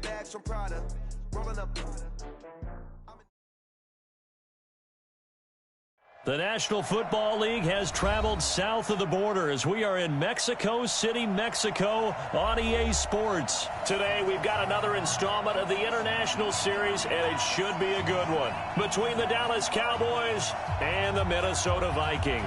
bags from Prada. Rolling up. The National Football League has traveled south of the border as we are in Mexico City, Mexico on EA Sports. Today we've got another installment of the International Series, and it should be a good one, between the Dallas Cowboys and the Minnesota Vikings.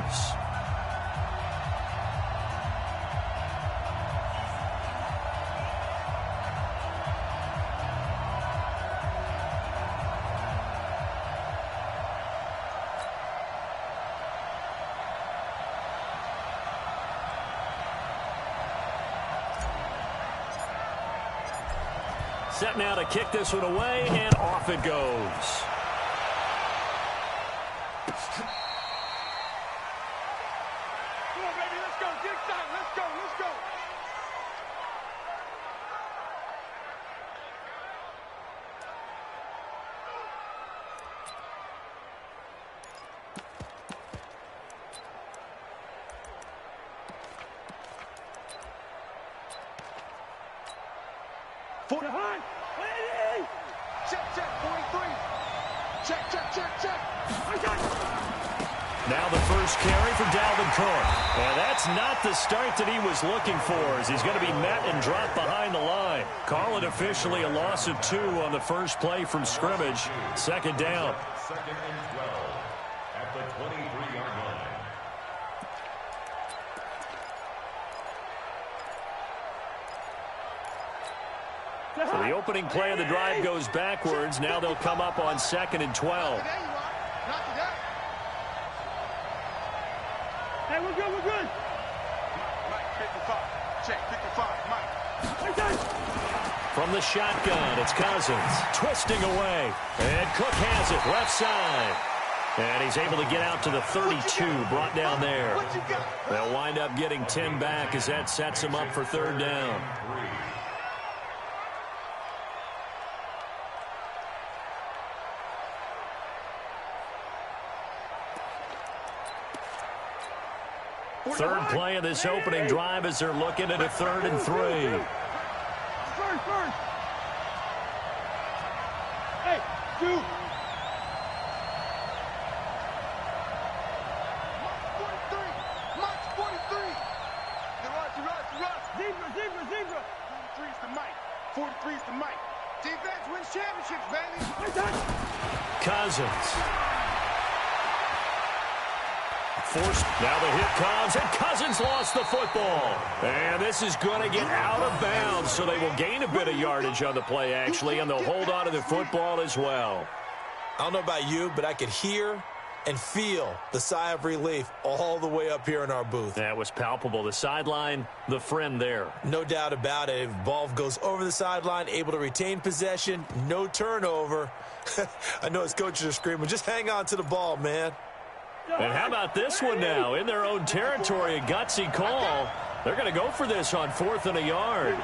Set now to kick this one away, and off it goes. Come on, baby, let's go. Get excited. Let's go. Let's go. For the hunt. Check, check, 43. Check, check, check, check. Now the first carry for Dalvin Cook. And that's not the start that he was looking for, as he's going to be met and dropped behind the line. Call it officially a loss of 2 on the first play from scrimmage. Second down. Second and 12 at the 23-yard line. So the opening play of the drive goes backwards. Now they'll come up on 2nd and 12. Hey, we're good, we're good. Mike, 55. Check, 55. Mike. From the shotgun, it's Cousins twisting away. And Cook has it left side. And he's able to get out to the 32, brought down there. They'll wind up getting 10 back as that sets him up for third down. Third play of this opening drive as they're looking at a 3rd and 3. First. Hey, 2. Mike 43. Rush. Zebra. 43 is the Mike. 43 is the Mike. Defense wins championships, baby. Cousins. Forced. Now the hit comes, and Cousins lost the football. And this is going to get out of bounds, so they will gain a bit of yardage on the play, actually, and they'll hold on to the football as well. I don't know about you, but I could hear and feel the sigh of relief all the way up here in our booth. That was palpable. The sideline, the friend there. No doubt about it. If ball goes over the sideline, able to retain possession, no turnover. I know his coaches are screaming, just hang on to the ball, man. And how about this one now? In their own territory, a gutsy call. They're going to go for this on 4th and a yard.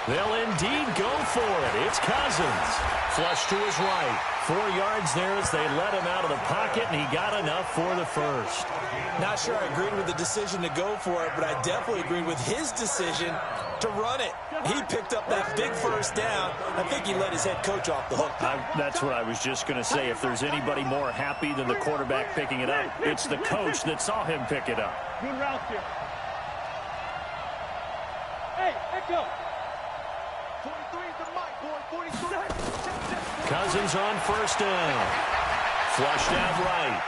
They'll indeed go for it. It's Cousins. Flush to his right. 4 yards there as they let him out of the pocket, and he got enough for the first. Not sure I agreed with the decision to go for it, but I definitely agreed with his decision to run it. He picked up that big first down. I think he let his head coach off the hook. That's what I was just going to say. If there's anybody more happy than the quarterback picking it up, it's the coach that saw him pick it up. Good route here. Hey, echo. 43 is the mic, boy. 43. Cousins on first down. Flushed out right.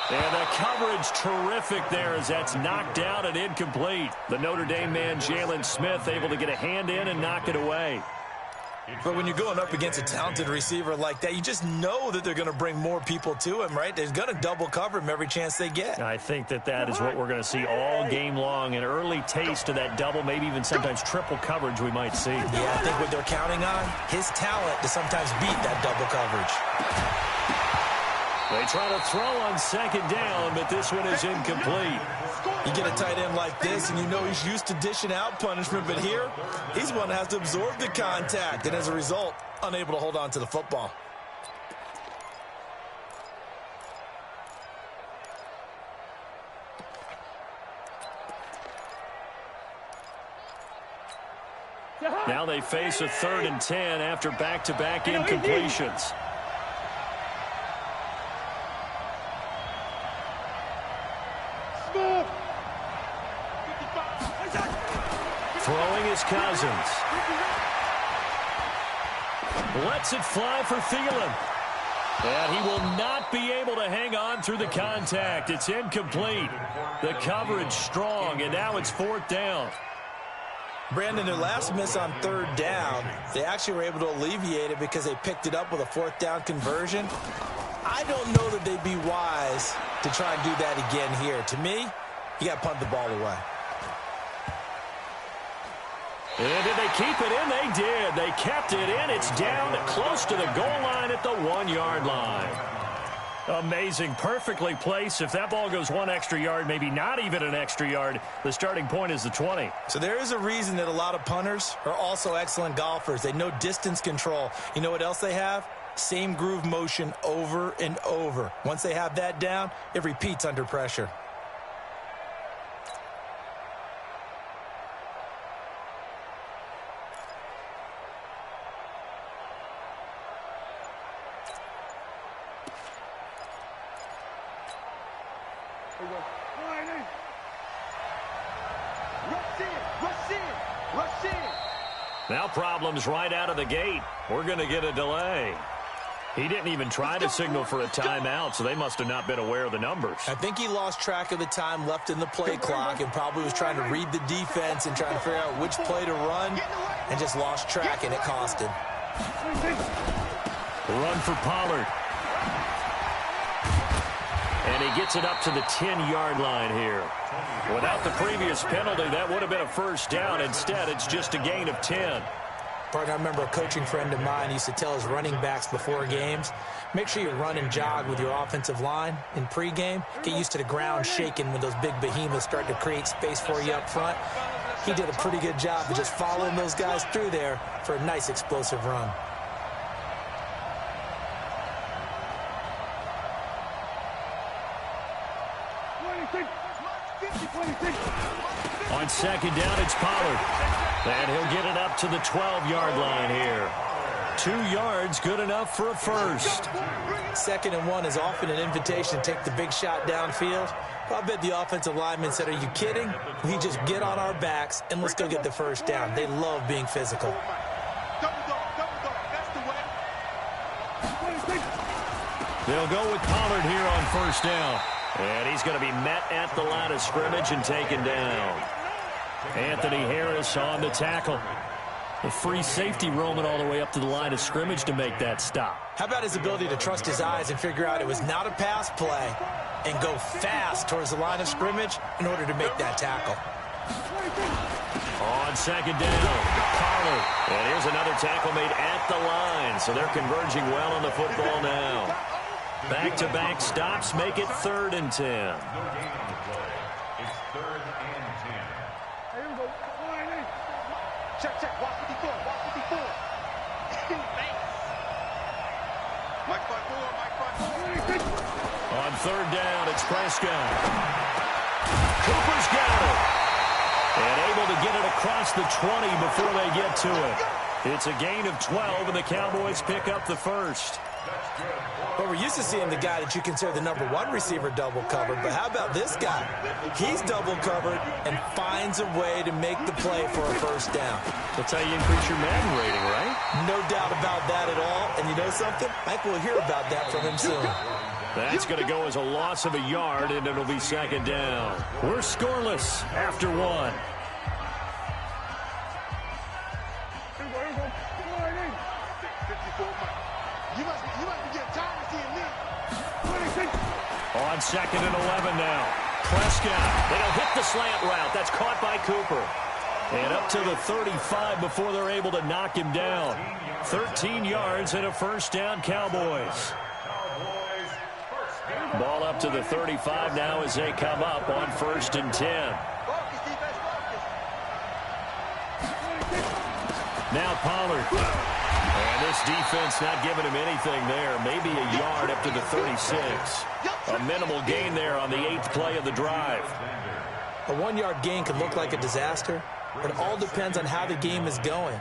And the coverage terrific there as that's knocked out and incomplete. The Notre Dame man, Jalen Smith, able to get a hand in and knock it away. But when you're going up against a talented receiver like that, you just know that they're going to bring more people to him, right? They're going to double cover him every chance they get. I think that is what we're going to see all game long. An early taste of that double, maybe even sometimes triple coverage we might see. Yeah, I think what they're counting on, his talent to sometimes beat that double coverage. They try to throw on second down, but this one is incomplete. You get a tight end like this, and you know he's used to dishing out punishment, but here, he's one that has to absorb the contact, and as a result, unable to hold on to the football. Now they face a 3rd and 10 after back-to-back incompletions. Throwing is Cousins. Lets it fly for Thielen. And he will not be able to hang on through the contact. It's incomplete. The coverage strong, and now it's 4th down. Brandon, their last miss on 3rd down, they actually were able to alleviate it because they picked it up with a 4th down conversion. I don't know that they'd be wise to try and do that again here. To me, you got to punt the ball away. And did they keep it in? They did. They kept it in. It's down close to the goal line at the 1-yard line. Amazing. Perfectly placed. If that ball goes 1 extra yard, maybe not even an extra yard, the starting point is the 20. So there is a reason that a lot of punters are also excellent golfers. They know distance control. You know what else they have? Same groove motion over and over. Once they have that down, it repeats under pressure. Now problems right out of the gate. We're going to get a delay. He didn't even try to signal for a timeout, so they must have not been aware of the numbers. I think he lost track of the time left in the play clock and probably was trying to read the defense and trying to figure out which play to run and just lost track, and it cost him. Run for Pollard. And he gets it up to the 10-yard line here. Without the previous penalty, that would have been a 1st down. Instead, it's just a gain of 10. Partner, I remember a coaching friend of mine used to tell his running backs before games, make sure you run and jog with your offensive line in pregame. Get used to the ground shaking when those big behemoths start to create space for you up front. He did a pretty good job of just following those guys through there for a nice explosive run. On 2nd down, it's Pollard. And he'll get it up to the 12-yard line here. 2 yards, good enough for a 1st. 2nd and 1 is often an invitation to take the big shot downfield. I bet the offensive lineman said, are you kidding? We just get on our backs and let's go get the 1st down. They love being physical. They'll go with Pollard here on 1st down. And he's going to be met at the line of scrimmage and taken down. Anthony Harris on the tackle. A free safety roaming all the way up to the line of scrimmage to make that stop. How about his ability to trust his eyes and figure out it was not a pass play and go fast towards the line of scrimmage in order to make that tackle. On 2nd down, Pollard. And here's another tackle made at the line. So they're converging well on the football now. Back-to-back stops make it 3rd and 10. It's 3rd and 10. Check. Watch 54. Mike front four. On 3rd down, it's Prescott. Cooper's got it. And able to get it across the 20 before they get to it. It's a gain of 12, and the Cowboys pick up the 1st. Well, we're used to seeing the guy that you consider the #1 receiver double covered, but how about this guy? He's double covered and finds a way to make the play for a 1st down. That's how you increase your Madden rating, right? No doubt about that at all. And you know something? I think we'll hear about that from him soon. That's going to go as a loss of a yard, and it'll be 2nd down. We're scoreless after 1. On 2nd and 11 now. Prescott. They'll hit the slant route. That's caught by Cooper. And up to the 35 before they're able to knock him down. 13 yards and a 1st down, Cowboys. Ball up to the 35 now as they come up on 1st and 10. Now Pollard. And this defense not giving him anything there. Maybe a yard up to the 36. A minimal gain there on the 8th play of the drive. A 1-yard gain can look like a disaster, It all depends on how the game is going.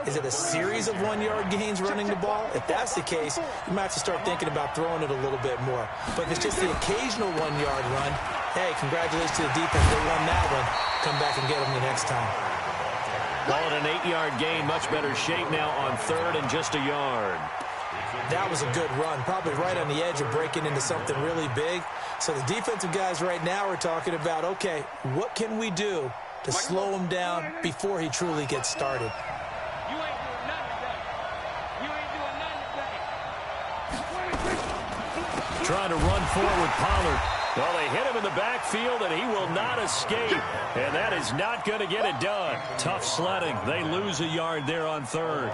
Is it a series of one-yard gains running the ball? If that's the case, you might have to start thinking about throwing it a little bit more. But if it's just the occasional one-yard run, hey, congratulations to the defense. They won that one. Come back and get them the next time. Call it an 8-yard gain. Much better shape now on third and just a yard. That was a good run, probably right on the edge of breaking into something really big. So the defensive guys right now are talking about, okay, what can we do to slow him down before he truly gets started? You ain't doing nothing today. You ain't doing nothing today. Trying to run forward, Pollard. Well, they hit him in the backfield, and he will not escape. And that is not going to get it done. Tough sledding. They lose a yard there on third.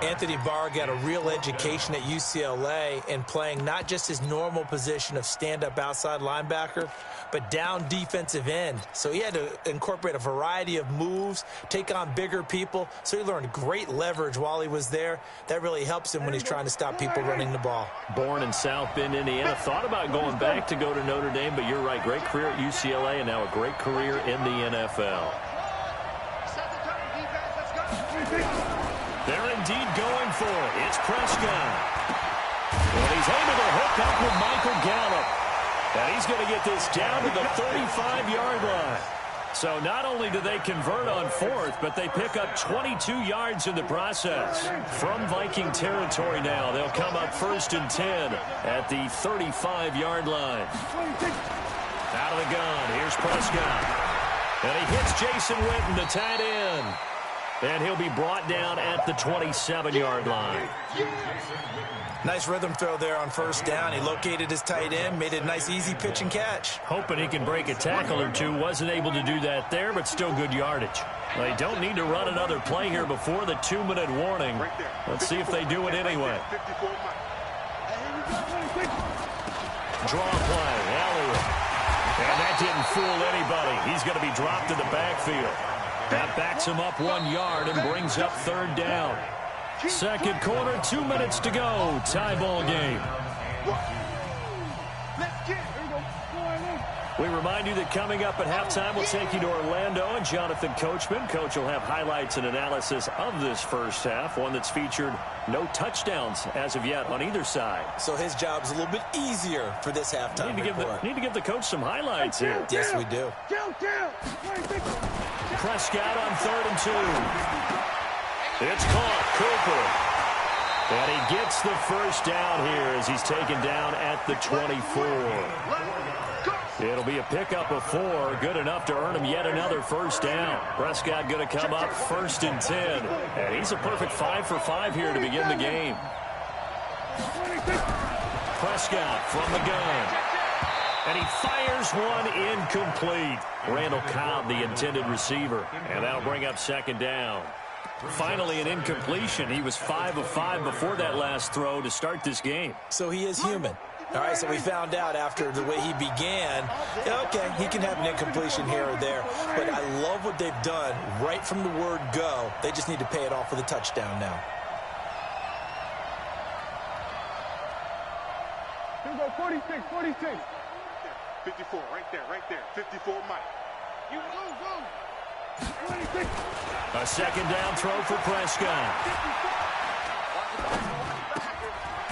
Anthony Barr got a real education at UCLA in playing not just his normal position of stand-up outside linebacker, but down defensive end. So he had to incorporate a variety of moves, take on bigger people. So he learned great leverage while he was there. That really helps him when he's trying to stop people running the ball. Born in South Bend, Indiana. Thought about going back to go to Notre Dame, but you're right. Great career at UCLA and now a great career in the NFL. They're indeed going for it. It's Prescott. And he's able to hook up with Michael Gallup. And he's going to get this down to the 35-yard line. So not only do they convert on fourth, but they pick up 22 yards in the process. From Viking territory now, they'll come up 1st and 10 at the 35-yard line. Out of the gun, here's Prescott. And he hits Jason Witten, the tight end. And he'll be brought down at the 27-yard line. Nice rhythm throw there on 1st down. He located his tight end, made it a nice easy pitch and catch. Hoping he can break a tackle or two. Wasn't able to do that there, but still good yardage. They don't need to run another play here before the 2-minute warning. Let's see if they do it anyway. Draw play, Elliott. And that didn't fool anybody. He's going to be dropped in the backfield. That backs him up 1 yard and brings up 3rd down. Second quarter, 2 minutes to go. Tie ball game. We remind you that coming up at halftime, we'll take you to Orlando and Jonathan Coachman. Coach will have highlights and analysis of this first half, one that's featured no touchdowns as of yet on either side. So his job's a little bit easier for this halftime report. Need to give the coach some highlights here. Yes, we do. Prescott on 3rd and 2. It's caught. Cooper. And he gets the first down here as he's taken down at the 24. It'll be a pickup of 4, good enough to earn him yet another first down. Prescott going to come up 1st and 10. And he's a perfect 5 for 5 here to begin the game. Prescott from the gun. And he fires one incomplete. Randall Cobb, the intended receiver. And that'll bring up 2nd down. Finally an incompletion. He was 5 of 5 before that last throw to start this game. So he is human. All right, so we found out after the way he began, okay, he can have an incompletion here or there. But I love what they've done right from the word go. They just need to pay it off with a touchdown now. Here we go, 46, 46. 54, right there. 54, Mike. You move. 26. A 2nd down throw for Prescott.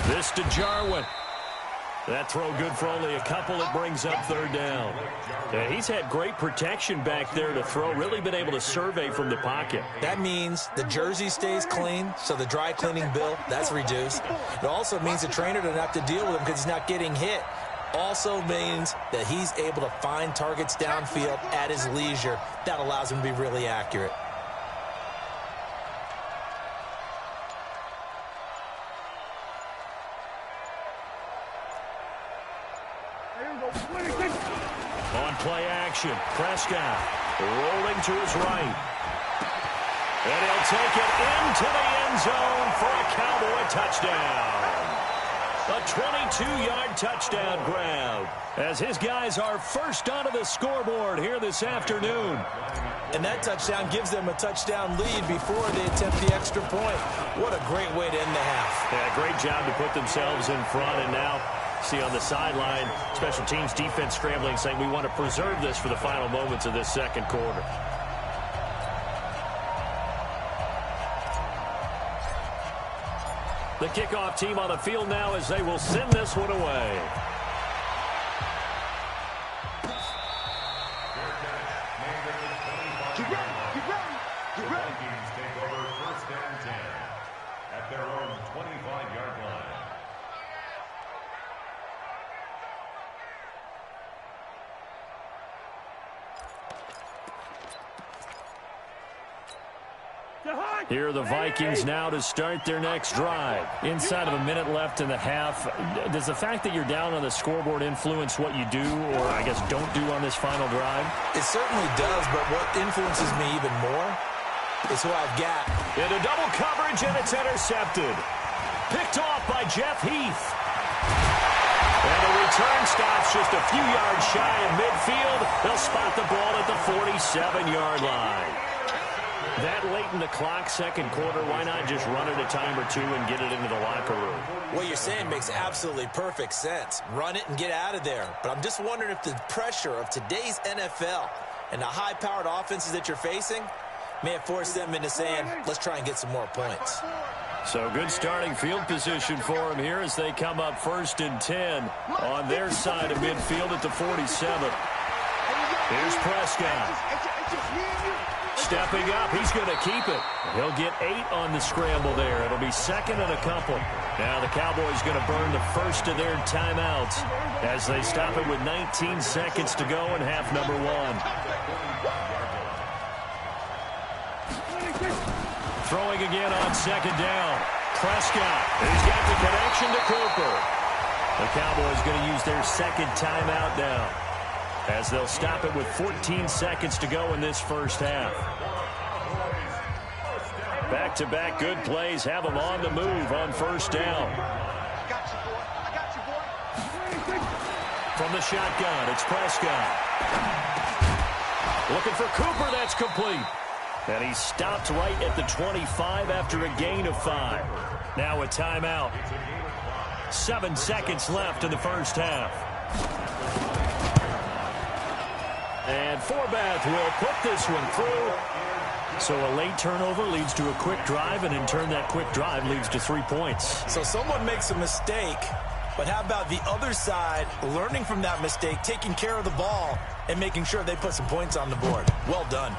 This to Jarwin. That throw good for only a couple. It brings up 3rd down. Yeah, he's had great protection back there to throw. Really been able to survey from the pocket. That means the jersey stays clean, so the dry cleaning bill, that's reduced. It also means the trainer doesn't have to deal with him because he's not getting hit. Also means that he's able to find targets downfield at his leisure. That allows him to be really accurate. On play action, Prescott rolling to his right. And he'll take it into the end zone for a Cowboy touchdown. A 22-yard touchdown grab as his guys are first onto the scoreboard here this afternoon. And that touchdown gives them a touchdown lead before they attempt the extra point. What a great way to end the half. Yeah, great job to put themselves in front, and now see on the sideline, special teams defense scrambling, saying we want to preserve this for the final moments of this second quarter. The kickoff team on the field now as they will send this one away. Get ready, get ready, get ready. Vikings take over 1st and 10 at their own 25-yard line. Here are the Vikings now to start their next drive. Inside of a minute left in the half, does the fact that you're down on the scoreboard influence what you do, or I guess don't do on this final drive? It certainly does, but what influences me even more is who I've got. Into double coverage, and it's intercepted. Picked off by Jeff Heath. And the return stops just a few yards shy of midfield. They'll spot the ball at the 47-yard line. That late in the clock, second quarter, why not just run it a time or two and get it into the locker room? What you're saying makes absolutely perfect sense. Run it and get out of there. But I'm just wondering if the pressure of today's NFL and the high-powered offenses that you're facing may have forced them into saying, let's try and get some more points. So good starting field position for them here as they come up 1st and 10 on their side of midfield at the 47. Here's Prescott. Stepping up, he's going to keep it. He'll get 8 on the scramble there. It'll be 2nd and a couple. Now the Cowboys going to burn the first of their timeouts as they stop it with 19 seconds to go in half number 1. Throwing again on 2nd down. Prescott, he's got the connection to Cooper. The Cowboys going to use their 2nd timeout now, as they'll stop it with 14 seconds to go in this first half. Back-to-back good plays have them on the move on 1st down. I got you, boy. I got you, boy. From the shotgun, it's Prescott. Looking for Cooper, that's complete. And he stopped right at the 25 after a gain of 5. Now a timeout. 7 seconds left in the first half. And Forbath will put this one through. So a late turnover leads to a quick drive, and in turn that quick drive leads to 3 points. So someone makes a mistake, but how about the other side learning from that mistake, taking care of the ball, and making sure they put some points on the board? Well done.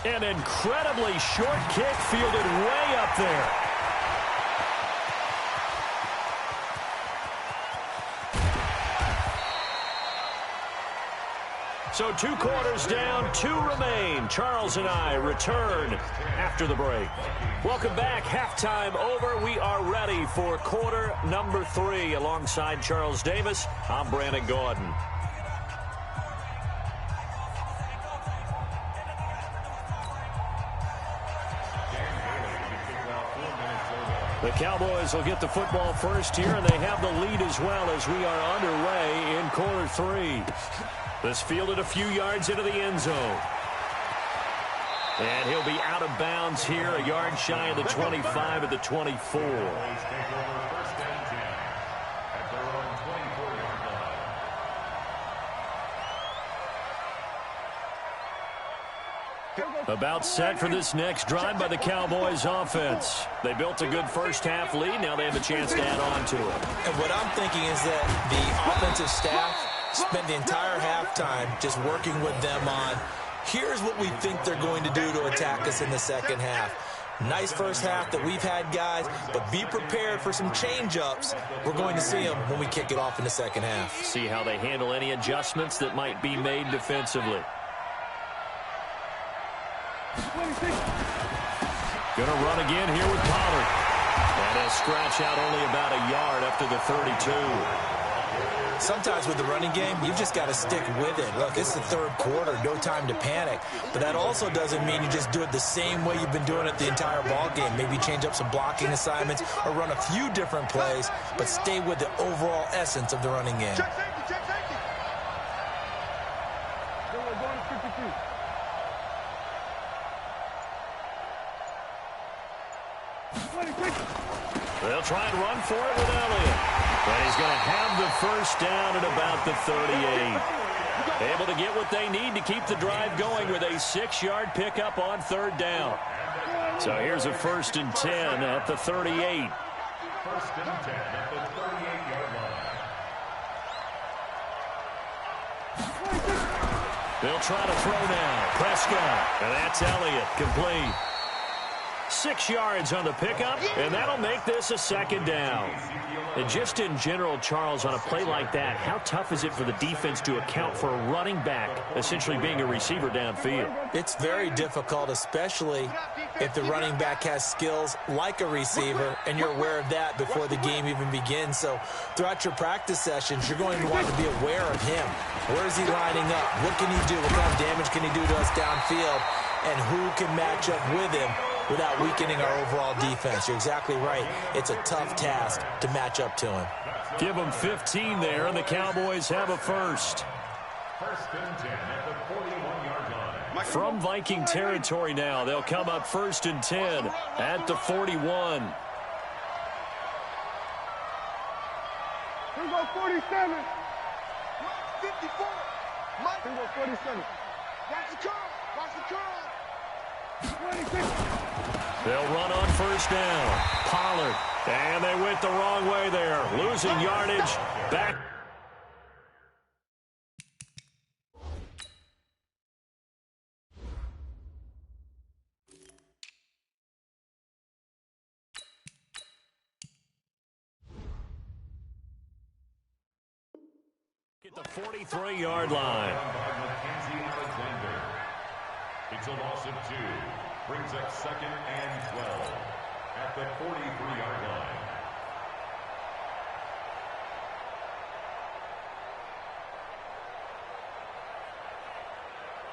An incredibly short kick fielded way up there. So 2 quarters down, 2 remain. Charles and I return after the break. Welcome back. Halftime over. We are ready for quarter number 3. Alongside Charles Davis, I'm Brandon Gordon. The Cowboys will get the football first here, and they have the lead as well as we are underway in quarter 3. This fielded a few yards into the end zone. And he'll be out of bounds here, a yard shy of the 25 at the 24. About set for this next drive by the Cowboys offense. They built a good first half lead. Now they have a chance to add on to it. And what I'm thinking is that the offensive staff spent the entire halftime just working with them on, here's what we think they're going to do to attack us in the second half. Nice first half that we've had, guys, but be prepared for some change-ups. We're going to see them when we kick it off in the second half. See how they handle any adjustments that might be made defensively. Going to run again here with Pollard. And he'll scratch out only about a yard after the 32. Sometimes with the running game, you've just got to stick with it. Look, it's the third quarter, no time to panic. But that also doesn't mean you just do it the same way you've been doing it the entire ball game. Maybe change up some blocking assignments or run a few different plays, but stay with the overall essence of the running game. Check safety, check safety. We're going to 52. They'll try and run for it with Elliott. But he's going to have the first down at about the 38. Able to get what they need to keep the drive going with a 6-yard pickup on 3rd down. So here's a 1st and 10 at the 38. 1st and 10 at the 38-yard line. They'll try to throw now. Prescott. And that's Elliott. Complete. 6 yards on the pickup, and that'll make this a 2nd down. And just in general, Charles, on a play like that, how tough is it for the defense to account for a running back essentially being a receiver downfield? It's very difficult, especially if the running back has skills like a receiver, and you're aware of that before the game even begins. So throughout your practice sessions, you're going to want to be aware of him. Where is he lining up? What can he do? What kind of damage can he do to us downfield? And who can match up with him without weakening our overall defense? You're exactly right. It's a tough task to match up to him. Give them 15 there, and the Cowboys have a 1st. 1st and 10 at the 41-yard line. From Viking territory now, they'll come up 1st and 10 at the 41. Here we go, 47. 54. Here we go, 47. Watch the curl. Watch the curl. 26. They'll run on 1st down. Pollard. And they went the wrong way there. Losing yardage. Back. At the 43-yard line. It's a loss of 2. Brings up 2nd and 12 at the 43-yard line.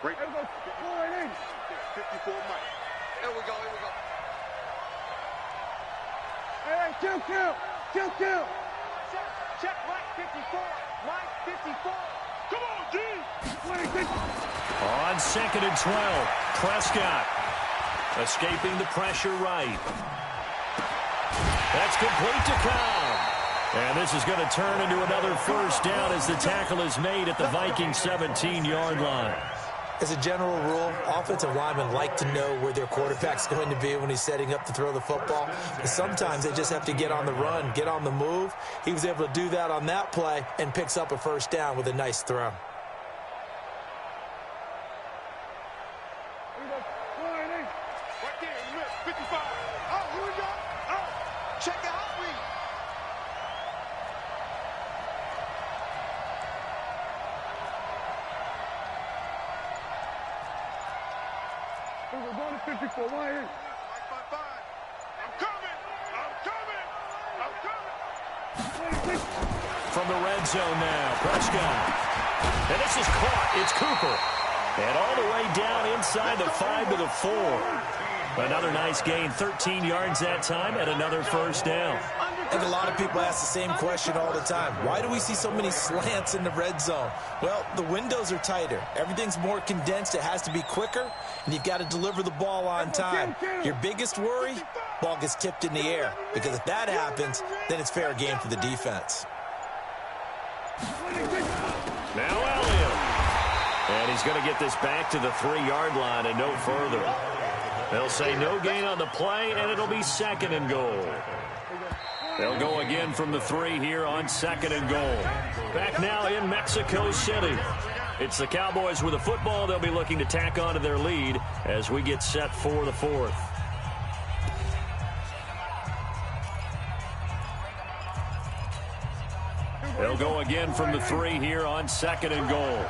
Break. Here we go. 54 Mike. Here we go. Here we go. Hey, kill. Check Mike 54. Mike 54. Come on, G. 26. On 2nd and 12, Prescott escaping the pressure right. That's complete to Cobb. And this is going to turn into another 1st down as the tackle is made at the Viking 17-yard line. As a general rule, offensive linemen like to know where their quarterback's going to be when he's setting up to throw the football. But sometimes they just have to get on the run, get on the move. He was able to do that on that play and picks up a 1st down with a nice throw. We're going to 54. Why is? I'm coming. From the red zone now, Prescott. And this is caught. It's Cooper. And all the way down inside the 5 to the 4. Another nice gain, 13 yards that time, and another 1st down. I think a lot of people ask the same question all the time. Why do we see so many slants in the red zone? Well, the windows are tighter. Everything's more condensed. It has to be quicker, and you've got to deliver the ball on time. Your biggest worry, ball gets tipped in the air, because if that happens, then it's fair game for the defense. Now Elliott. And he's going to get this back to the 3-yard line and no further. They'll say no gain on the play, and it'll be 2nd and goal. They'll go again from the 3 here on 2nd and goal. Back now in Mexico City. It's the Cowboys with the football. They'll be looking to tack on to their lead as we get set for the 4th. They'll go again from the 3 here on 2nd and goal.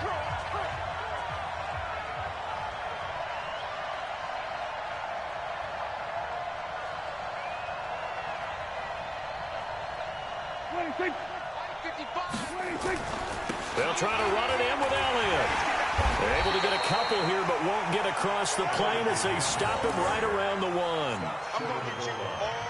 They'll try to run it in with Elliott. They're able to get a couple here, but won't get across the plane as they stop him right around the 1.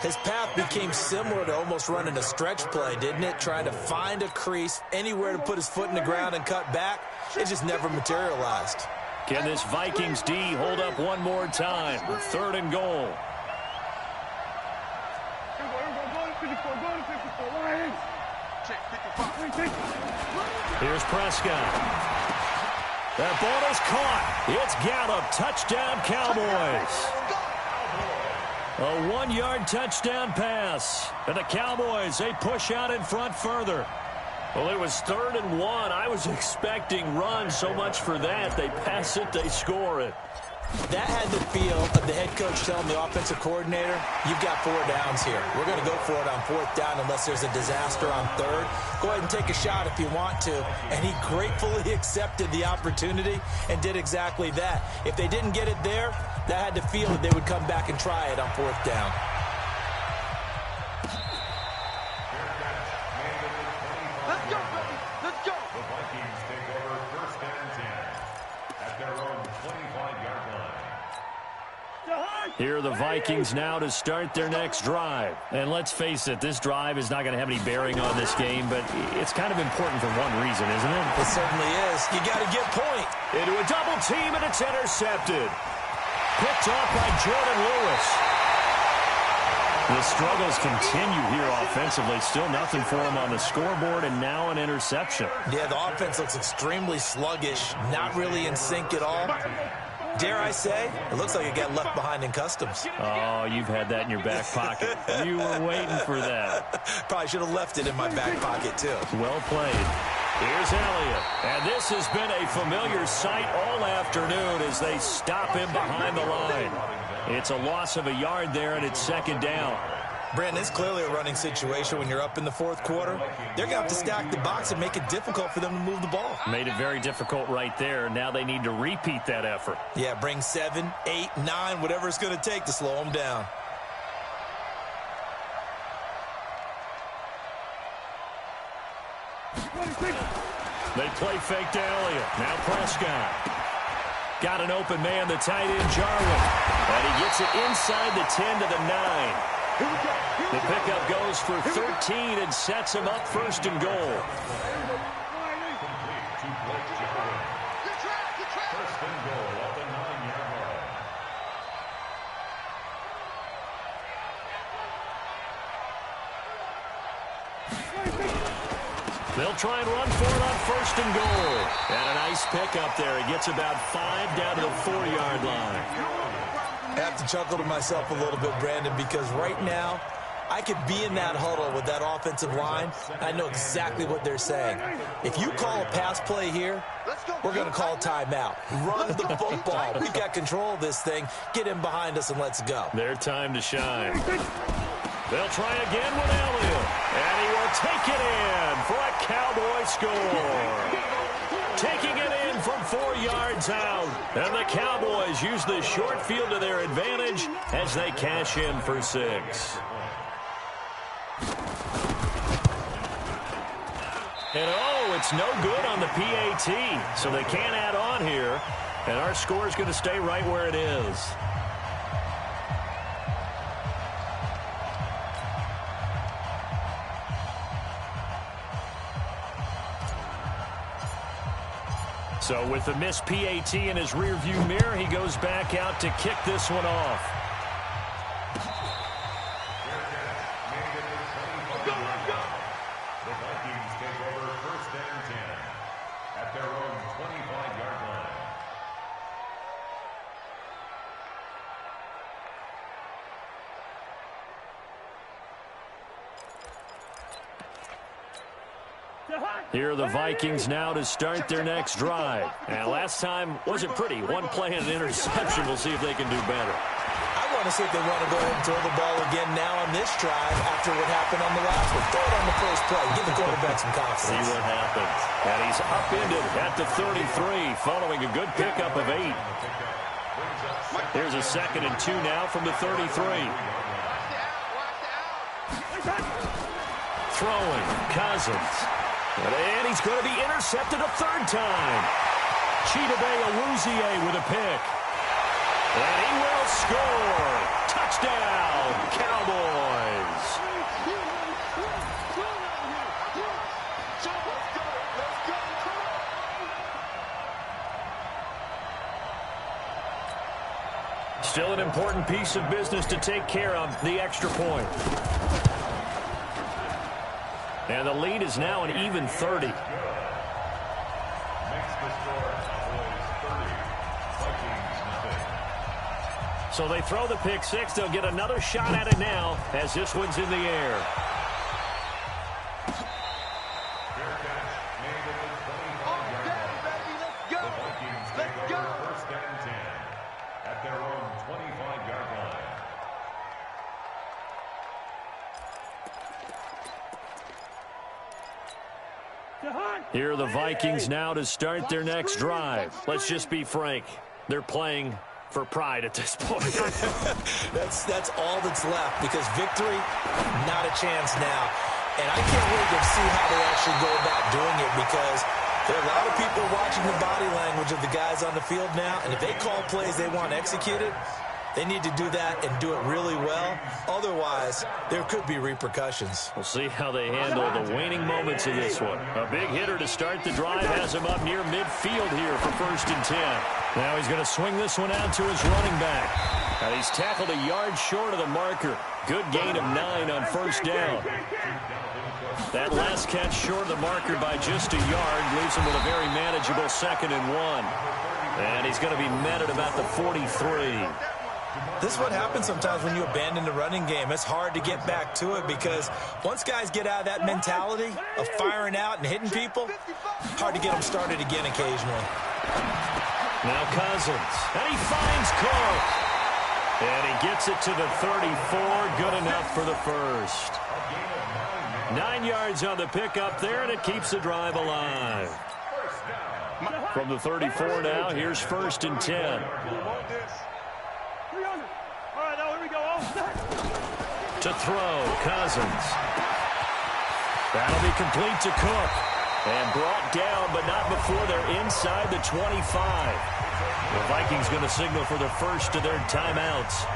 His path became similar to almost running a stretch play, didn't it? Trying to find a crease, anywhere to put his foot in the ground and cut back. It just never materialized. Can this Vikings D hold up one more time? 3rd and goal. Here's Prescott. That ball is caught. It's Gallup. Touchdown, Cowboys. A 1-yard touchdown pass. And the Cowboys, they push out in front further. Well, it was 3rd and 1. I was expecting run, so much for that. They pass it, they score it. That had the feel of the head coach telling the offensive coordinator, you've got 4 downs here. We're going to go for it on 4th down unless there's a disaster on 3rd. Go ahead and take a shot if you want to. And he gratefully accepted the opportunity and did exactly that. If they didn't get it there, that had the feel that they would come back and try it on 4th down. Let's go, baby. Let's go. The Vikings take over 1st and 10 at their own 25-yard line. Here are the Vikings now to start their next drive. And let's face it, this drive is not going to have any bearing on this game, but it's kind of important for one reason, isn't it? It certainly is. You got to get point. Into a double team, and it's intercepted. Picked off by Jordan Lewis. The struggles continue here offensively. Still nothing for him on the scoreboard, and now an interception. Yeah, the offense looks extremely sluggish, not really in sync at all. Dare I say, it looks like it got left behind in customs. Oh, you've had that in your back pocket. You were waiting for that. Probably should have left it in my back pocket, too. Well played. Here's Elliott. And this has been a familiar sight all afternoon as they stop him behind the line. It's a loss of a yard there, and it's 2nd down. Brandon, it's clearly a running situation when you're up in the 4th quarter. They're going to have to stack the box and make it difficult for them to move the ball. Made it very difficult right there. Now they need to repeat that effort. Yeah, bring 7, 8, 9, whatever it's going to take to slow them down. They play fake to Elliott. Now Prescott. Got an open man, the tight end, Jarwin. And he gets it inside the 10 to the 9. The pickup goes for 13 and sets him up 1st and goal. Complete to Blake Jarwin. 1st and goal at the 9-yard line. They'll try and run for it on 1st and goal. And a nice pickup there. He gets about 5 down to the 4-yard line. I have to chuckle to myself a little bit, Brandon, because right now I could be in that huddle with that offensive line. I know exactly what they're saying. If you call a pass play here, we're going to call timeout. Run the football. We've got control of this thing. Get him behind us and let's go. Their time to shine. They'll try again with Elliott. And he will take it in for a Cowboy score. Taking it in from 4 yards out. And the Cowboys use the short field to their advantage as they cash in for 6. And oh, it's no good on the PAT. So they can't add on here. And our score is going to stay right where it is. So with the missed PAT in his rearview mirror, he goes back out to kick this one off. The Vikings take over 1st and 10 at their own 25-yard line. Here are the Vikings now to start their next drive. And last time wasn't pretty. One play and an interception. We'll see if they can do better. I want to see if they want to go ahead and throw the ball again now on this drive after what happened on the last one. Throw it on the first play. Give the quarterback some confidence. See what happens. And he's upended at the 33 following a good pickup of 8. Here's a 2nd and 2 now from the 33. Throwing, Cousins. And he's going to be intercepted a 3rd time. Chidobe Awuzie with a pick. And he will score. Touchdown, Cowboys. Still an important piece of business to take care of, the extra point. And the lead is now an even 30. Makes the score Cowboys 30, Vikings nothing. So they throw the pick six. They'll get another shot at it now as this one's in the air. Here are the Vikings now to start their next drive. Let's just be frank. They're playing for pride at this point. that's all that's left, because victory, not a chance now. And I can't wait to see how they actually go about doing it, because there are a lot of people watching the body language of the guys on the field now, and if they call plays they want executed, they need to do that and do it really well. Otherwise, there could be repercussions. We'll see how they handle the waning moments of this one. A big hitter to start the drive has him up near midfield here for 1st and 10. Now he's going to swing this one out to his running back. And he's tackled a yard short of the marker. Good gain of 9 on 1st down. That last catch short of the marker by just a yard leaves him with a very manageable 2nd and 1. And he's going to be met at about the 43. This is what happens sometimes when you abandon the running game. It's hard to get back to it, because once guys get out of that mentality of firing out and hitting people, hard to get them started again occasionally. Now Cousins, and he finds Cook. And he gets it to the 34, good enough for the first. 9 yards on the pickup there, and it keeps the drive alive. From the 34 now, here's 1st and 10. To throw, Cousins. That'll be complete to Cook. And brought down, but not before they're inside the 25. The Vikings going to signal for the first of their timeouts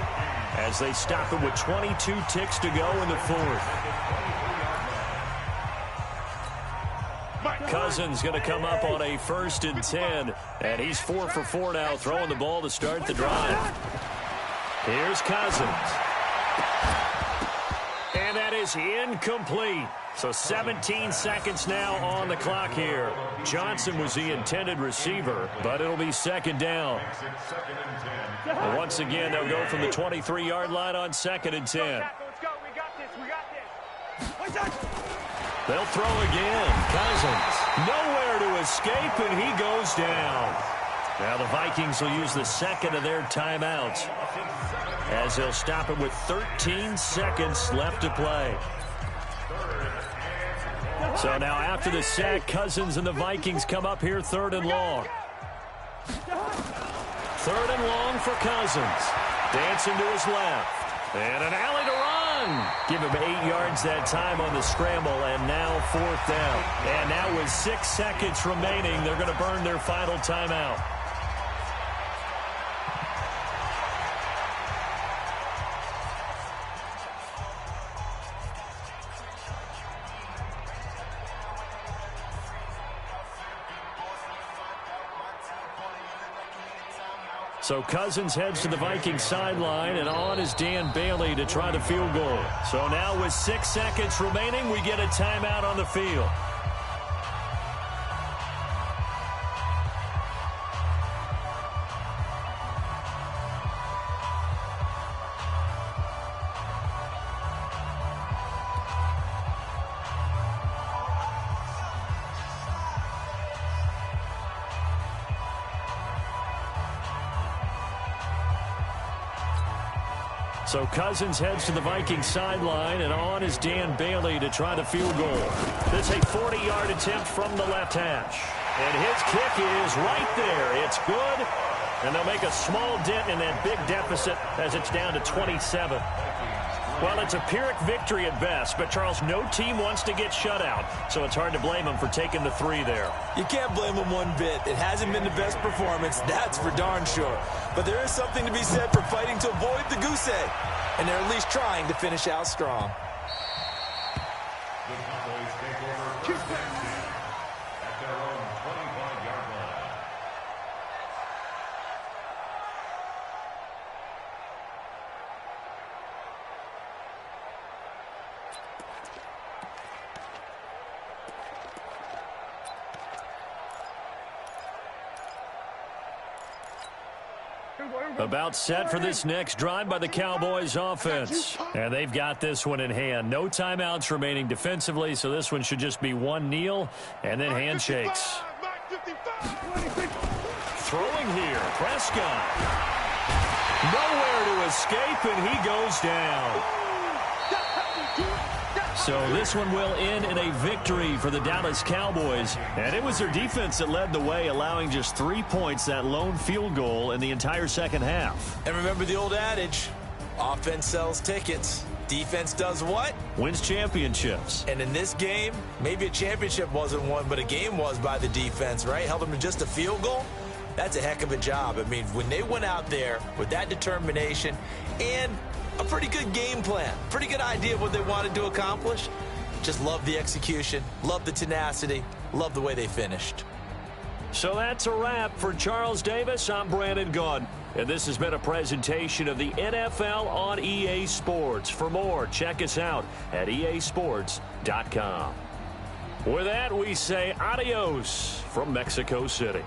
as they stop it with 22 ticks to go in the 4th. Cousins going to come up on a 1st and 10. And he's 4 for 4 now, throwing the ball to start the drive. Here's Cousins. And that is incomplete. So 17 seconds now on the clock here. Johnson was the intended receiver, but it'll be 2nd down. And once again, they'll go from the 23-yard line on 2nd and 10. Let's go. We got this. They'll throw again. Cousins nowhere to escape, and he goes down. Now the Vikings will use the 2nd of their timeouts as they'll stop it with 13 seconds left to play. So now after the sack, Cousins and the Vikings come up here 3rd and long. 3rd and long for Cousins. Dancing to his left. And an alley to run. Give him 8 yards that time on the scramble, and now 4th down. And now with 6 seconds remaining, they're going to burn their final timeout. So Cousins heads to the Vikings sideline, and on is Dan Bailey to try the field goal. So now with 6 seconds remaining, we get a timeout on the field. So Cousins heads to the Vikings sideline, and on is Dan Bailey to try the field goal. This is a 40-yard attempt from the left hash. And his kick is right there. It's good, and they'll make a small dent in that big deficit as it's down to 27. Well, it's a Pyrrhic victory at best, but, Charles, no team wants to get shut out, so it's hard to blame them for taking the 3 there. You can't blame them one bit. It hasn't been the best performance, that's for darn sure. But there is something to be said for fighting to avoid the goose egg, and they're at least trying to finish out strong. The Cowboys take over first and 10 at their own 25-yard line. About set for this next drive by the Cowboys offense. And they've got this one in hand. No timeouts remaining defensively, so this one should just be one kneel and then handshakes. Throwing here, Prescott. Nowhere to escape, and he goes down. So this one will end in a victory for the Dallas Cowboys. And it was their defense that led the way, allowing just 3 points, that lone field goal in the entire second half. And remember the old adage, offense sells tickets. Defense does what? Wins championships. And in this game, maybe a championship wasn't won, but a game was by the defense, right? Held them to just a field goal. That's a heck of a job. I mean, when they went out there with that determination and a pretty good game plan, pretty good idea of what they wanted to accomplish, just love the execution, love the tenacity, love the way they finished. So that's a wrap for Charles Davis. I'm Brandon Gaudin, and this has been a presentation of the NFL on EA Sports. For more, check us out at easports.com. With that, we say adios from Mexico City.